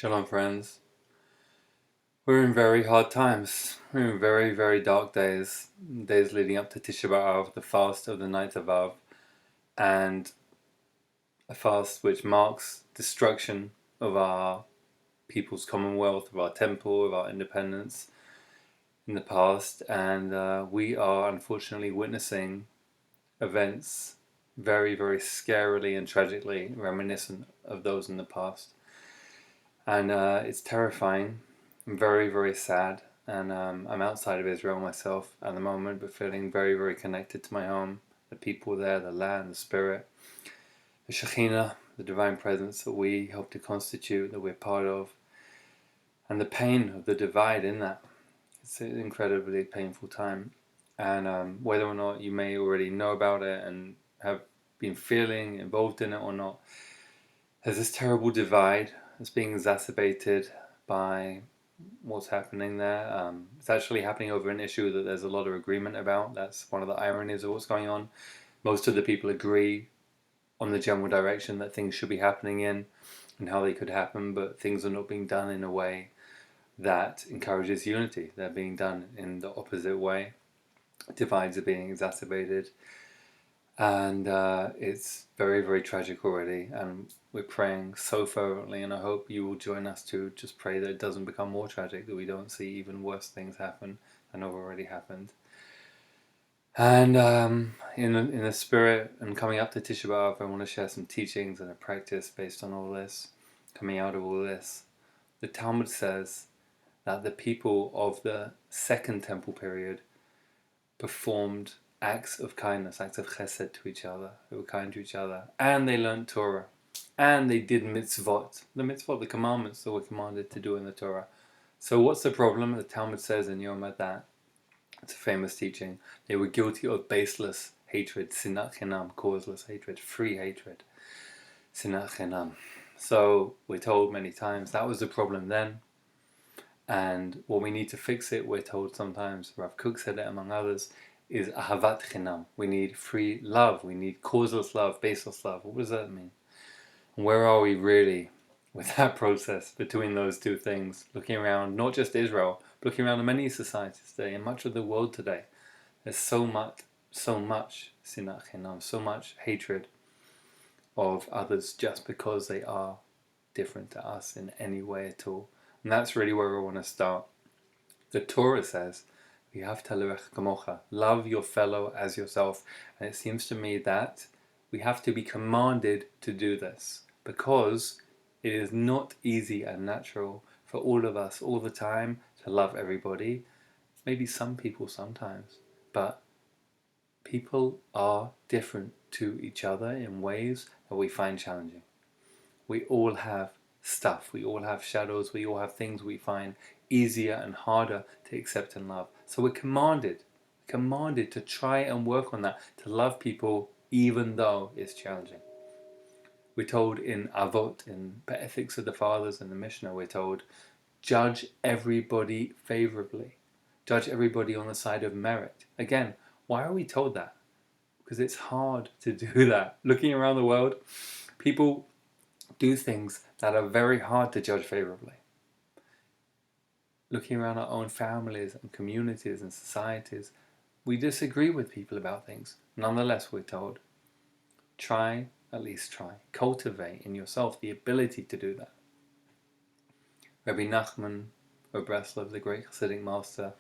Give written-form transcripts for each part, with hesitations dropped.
Shalom, friends. We're in very hard times. We're in very, very dark days. Days leading up to Tisha B'Av, the fast of the night of Av, and a fast which marks destruction of our people's commonwealth, of our temple, of our independence in the past. And we are unfortunately witnessing events very, very scarily and tragically reminiscent of those in the past. And it's terrifying. I'm very, very sad. And I'm outside of Israel myself at the moment, but feeling very, very connected to my home, the people there, the land, the spirit, the Shekhinah, the divine presence that we help to constitute, that we're part of, and the pain of the divide in that. It's an incredibly painful time. And whether or not you may already know about it and have been feeling involved in it or not, there's this terrible divide that's being exacerbated by what's happening there. It's actually happening over an issue that there's a lot of agreement about. That's one of the ironies of what's going on. Most of the people agree on the general direction that things should be happening in and how they could happen, but things are not being done in a way that encourages unity. They're being done in the opposite way. Divides are being exacerbated, and it's very, very tragic already, and we're praying so fervently, and I hope you will join us to just pray that it doesn't become more tragic, that we don't see even worse things happen than have already happened. And in the spirit and coming up to Tisha B'Av, I want to share some teachings and a practice based on all this, coming out of all this. The Talmud says that the people of the Second Temple period performed acts of kindness, acts of chesed to each other. They were kind to each other, and they learned Torah, and they did mitzvot, the commandments that were commanded to do in the Torah. So what's the problem? The Talmud says in Yom Hadat, it's a famous teaching, they were guilty of baseless hatred, sinat chinam, causeless hatred, free hatred, sinat chinam. So we're told many times that was the problem then, and what we need to fix it, we're told sometimes, Rav Kook said it among others, is ahavat chinam. We need free love. We need causeless love, baseless love. What does that mean? And where are we really with that process between those two things? Looking around, not just Israel, but looking around in many societies today, and much of the world today, there's so much sinat chinam, so much hatred of others just because they are different to us in any way at all. And that's really where I want to start. The Torah says, love your fellow as yourself. And it seems to me that we have to be commanded to do this because it is not easy and natural for all of us all the time to love everybody. Maybe some people sometimes, but people are different to each other in ways that we find challenging. We all have stuff, we all have shadows, we all have things we find easier and harder to accept and love. So we're commanded to try and work on that, to love people even though it's challenging. We're told in Avot, in the Ethics of the Fathers and the Mishnah, we're told, judge everybody favorably. Judge everybody on the side of merit. Again, why are we told that? Because it's hard to do that. Looking around the world, people do things that are very hard to judge favorably. Looking around our own families and communities and societies, we disagree with people about things. Nonetheless, we're told, at least try, cultivate in yourself the ability to do that. Rebbe Nachman of Breslov, the great Hasidic master,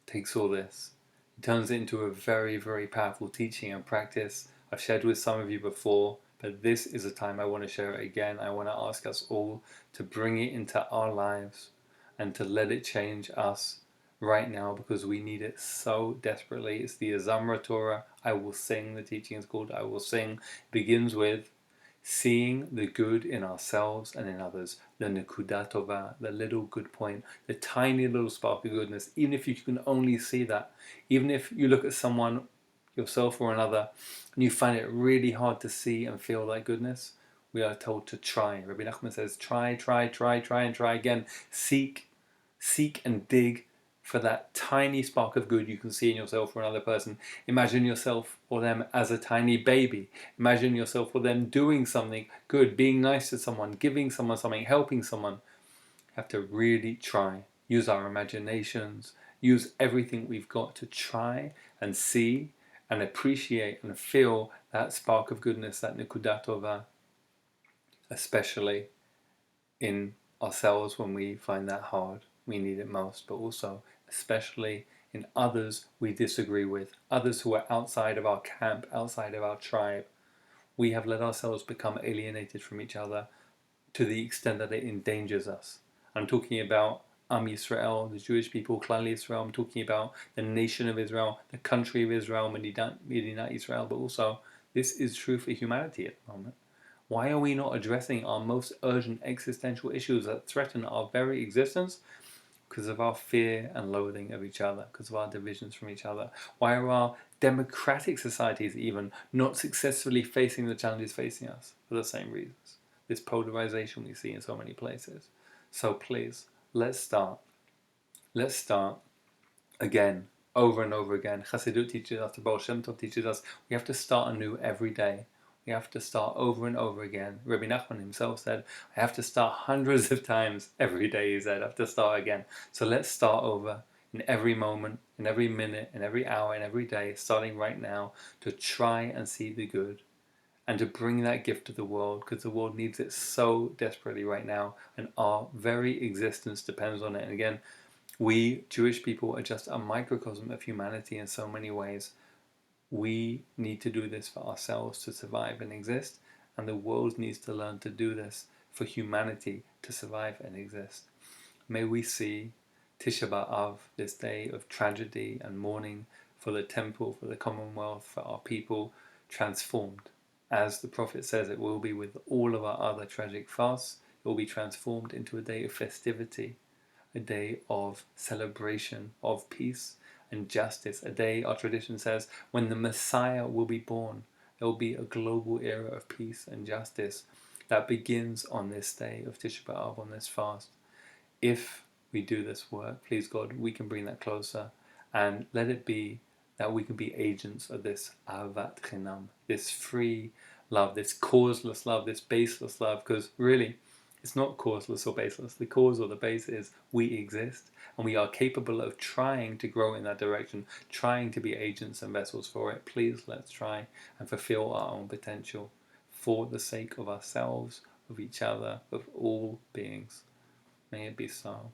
takes all this, he turns it into a very, very powerful teaching and practice. I've shared with some of you before, but this is a time I want to share it again. I want to ask us all to bring it into our lives and to let it change us right now because we need it so desperately. It's the Azamra Torah, I will sing, the teaching is called I will sing. It begins with seeing the good in ourselves and in others, the nekuda tova, the little good point, the tiny little spark of goodness, even if you can only see that, even if you look at someone, yourself or another, and you find it really hard to see and feel that goodness, we are told to try. Rebbe Nachman says, try, and try again. Seek and dig for that tiny spark of good you can see in yourself or another person. Imagine yourself or them as a tiny baby. Imagine yourself or them doing something good, being nice to someone, giving someone something, helping someone. have to really try, use our imaginations, use everything we've got to try and see and appreciate and feel that spark of goodness, that nekudat tova, especially in ourselves when we find that hard, we need it most, but also especially in others we disagree with, others who are outside of our camp, outside of our tribe. We have let ourselves become alienated from each other to the extent that it endangers us. I'm talking about Am Yisrael, the Jewish people, Klal Yisrael. I'm talking about the nation of Israel, the country of Israel, Medinat Israel, but also this is true for humanity at the moment. Why are we not addressing our most urgent existential issues that threaten our very existence? Because of our fear and loathing of each other, because of our divisions from each other. Why are our democratic societies even not successfully facing the challenges facing us? For the same reasons. This polarization we see in so many places. So please, let's start. Let's start again, over and over again. Chassidut teaches us, the Baal Shem Tov teaches us, we have to start anew every day. We have to start over and over again. Rebbe Nachman himself said, I have to start hundreds of times every day, he said, I have to start again. So let's start over in every moment, in every minute, in every hour, in every day, starting right now, to try and see the good and to bring that gift to the world, because the world needs it so desperately right now, and our very existence depends on it. And again, we Jewish people are just a microcosm of humanity in so many ways. We need to do this for ourselves to survive and exist, and the world needs to learn to do this for humanity to survive and exist. May we see Tisha B'Av, this day of tragedy and mourning for the temple, for the Commonwealth, for our people, transformed. As the Prophet says, it will be with all of our other tragic fasts. It will be transformed into a day of festivity, a day of celebration, of peace and justice, a day, our tradition says, when the Messiah will be born. There will be a global era of peace and justice that begins on this day of Tisha B'Av, on this fast. If we do this work, please God, we can bring that closer, and let it be that we can be agents of this ahavat chinam, this free love, this causeless love, this baseless love, because really, it's not causeless or baseless. The cause or the base is we exist, and we are capable of trying to grow in that direction, trying to be agents and vessels for it. Please, let's try and fulfill our own potential for the sake of ourselves, of each other, of all beings. May it be so.